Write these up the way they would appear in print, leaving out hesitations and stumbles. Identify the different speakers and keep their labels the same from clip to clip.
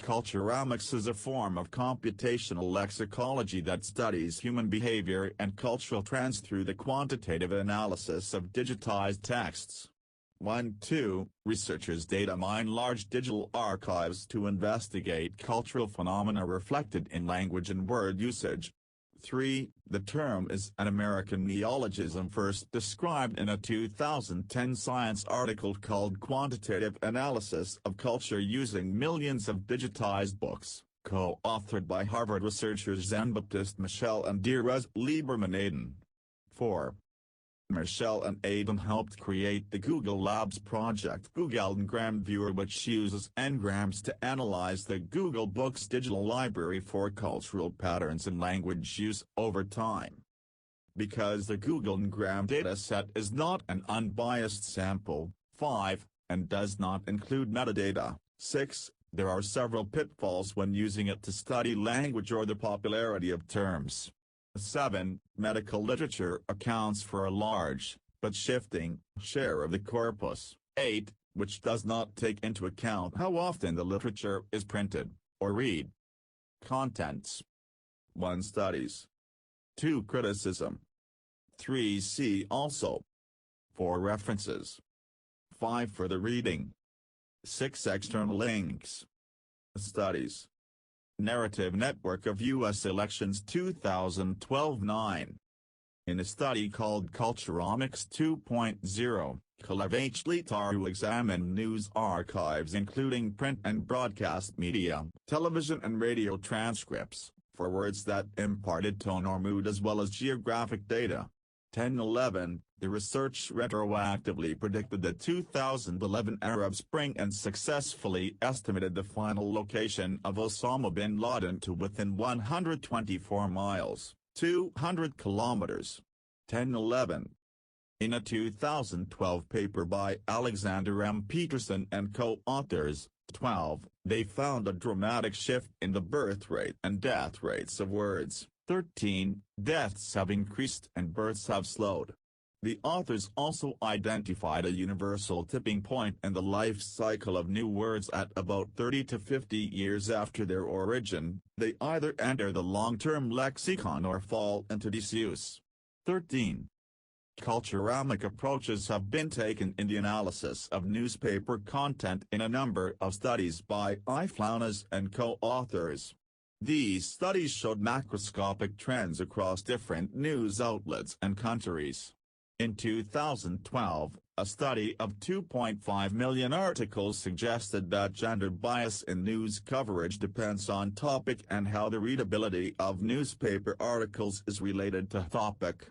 Speaker 1: Culturomics is a form of computational lexicology that studies human behavior and cultural trends through the quantitative analysis of digitized texts. 1-2, researchers data mine large digital archives to investigate cultural phenomena reflected in language and word usage. 3. The term is an American neologism first described in a 2010 Science article called Quantitative Analysis of Culture Using Millions of Digitized Books, co-authored by Harvard researchers Jean-Baptiste Michel and Dires Lieberman-Aden. 4. Michel and Aden helped create the Google Labs project Google Ngram Viewer, which uses n-grams to analyze the Google Books digital library for cultural patterns in language use over time. Because the Google Ngram dataset is not an unbiased sample, 5, and does not include metadata, 6, there are several pitfalls when using it to study language or the popularity of terms. 7. Medical literature accounts for a large, but shifting, share of the corpus. 8. Which does not take into account how often the literature is printed, or read. Contents. 1. Studies. 2. Criticism. 3. See also. 4. References. 5. Further reading. 6. External links. Studies. Narrative Network of U.S. Elections 2012-9. In a study called Culturomics 2.0, Kalev Litaru examined news archives including print and broadcast media, television and radio transcripts, for words that imparted tone or mood as well as geographic data. 10-11, the research retroactively predicted the 2011 Arab Spring and successfully estimated the final location of Osama bin Laden to within 124 miles, 200 kilometers. 10-11. In a 2012 paper by Alexander M. Peterson and co-authors, 12, they found a dramatic shift in the birth rate and death rates of words. 13, deaths have increased and births have slowed. The authors also identified a universal tipping point in the life cycle of new words at about 30 to 50 years after their origin. They either enter the long-term lexicon or fall into disuse. 13. Culturomic approaches have been taken in the analysis of newspaper content in a number of studies by Iflounas and co-authors. These studies showed macroscopic trends across different news outlets and countries. In 2012, a study of 2.5 million articles suggested that gender bias in news coverage depends on topic and how the readability of newspaper articles is related to topic.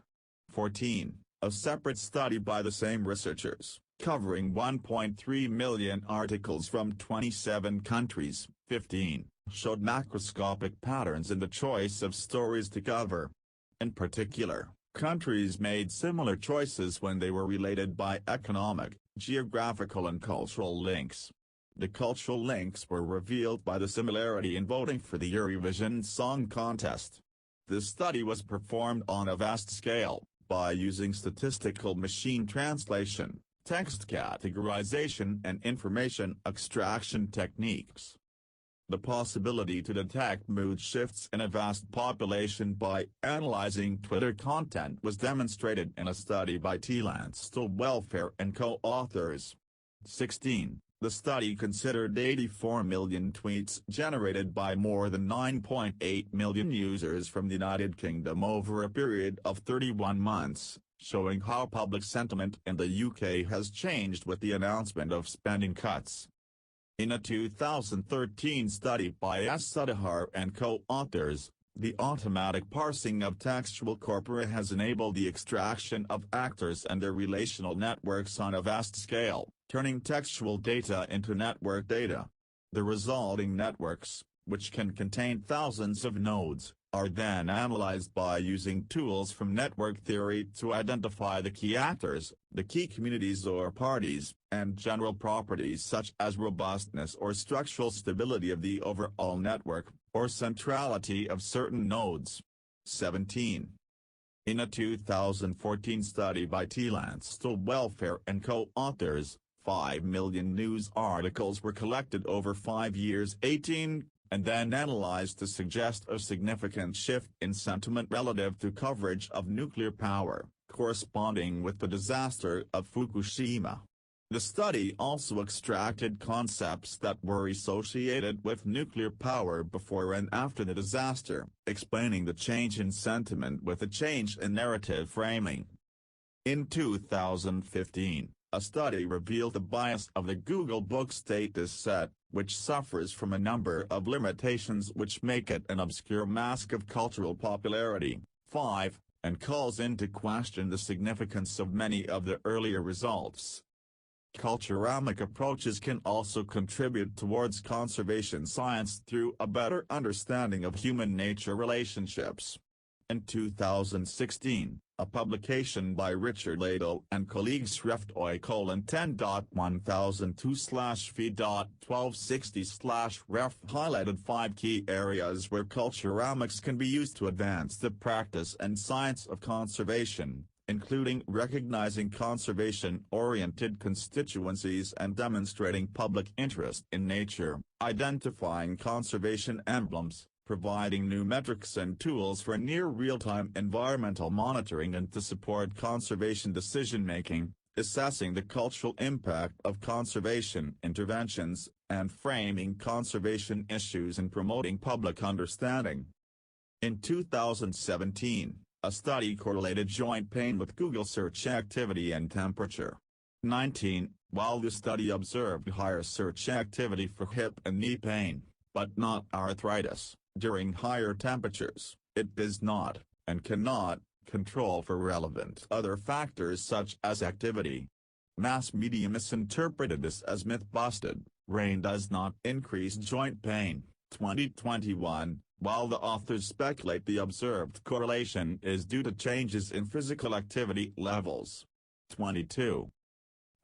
Speaker 1: 14. A separate study by the same researchers, covering 1.3 million articles from 27 countries, 15, showed macroscopic patterns in the choice of stories to cover. In particular, countries made similar choices when they were related by economic, geographical and cultural links. The cultural links were revealed by the similarity in voting for the Eurovision Song Contest. This study was performed on a vast scale, by using statistical machine translation, text categorization and information extraction techniques. The possibility to detect mood shifts in a vast population by analyzing Twitter content was demonstrated in a study by Lance Welfare and co-authors. 16. The study considered 84 million tweets generated by more than 9.8 million users from the United Kingdom over a period of 31 months, showing how public sentiment in the UK has changed with the announcement of spending cuts. In a 2013 study by S. Sudhar and co-authors, the automatic parsing of textual corpora has enabled the extraction of actors and their relational networks on a vast scale, turning textual data into network data. The resulting networks, which can contain thousands of nodes, are then analyzed by using tools from network theory to identify the key actors, the key communities or parties, and general properties such as robustness or structural stability of the overall network, or centrality of certain nodes. 17. In a 2014 study by Lance Welfare and co-authors, 5 million news articles were collected over 5 years 18, and then analyzed to suggest a significant shift in sentiment relative to coverage of nuclear power, corresponding with the disaster of Fukushima. The study also extracted concepts that were associated with nuclear power before and after the disaster, explaining the change in sentiment with a change in narrative framing. In 2015, a study revealed the bias of the Google Book status set, which suffers from a number of limitations which make it an obscure mask of cultural popularity. 5, and calls into question the significance of many of the earlier results. Culturamic approaches can also contribute towards conservation science through a better understanding of human-nature relationships. In 2016, a publication by Richard Ladle and colleagues ref.10.1002/v.1260/ref highlighted 5 key areas where culturamics can be used to advance the practice and science of conservation, including recognizing conservation-oriented constituencies and demonstrating public interest in nature, identifying conservation emblems, providing new metrics and tools for near real-time environmental monitoring and to support conservation decision-making, assessing the cultural impact of conservation interventions, and framing conservation issues and promoting public understanding. In 2017, a study correlated joint pain with Google search activity and temperature. 19. While the study observed higher search activity for hip and knee pain, but not arthritis, during higher temperatures, it does not, and cannot, control for relevant other factors such as activity. Mass media misinterpreted this as myth-busted. Rain does not increase joint pain. 2021. While the authors speculate the observed correlation is due to changes in physical activity levels. 22.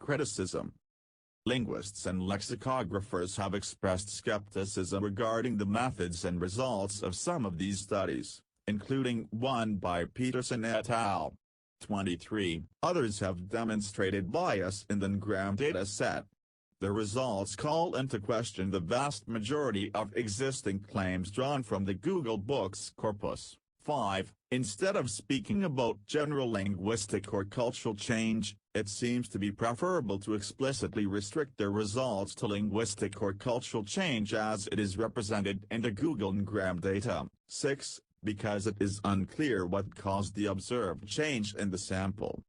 Speaker 1: Criticism. Linguists and lexicographers have expressed skepticism regarding the methods and results of some of these studies, including one by Peterson et al. 23. Others have demonstrated bias in the Ngram data set. The results call into question the vast majority of existing claims drawn from the Google Books corpus. 5. Instead of speaking about general linguistic or cultural change, it seems to be preferable to explicitly restrict their results to linguistic or cultural change as it is represented in the Google Ngram data. 6. Because it is unclear what caused the observed change in the sample.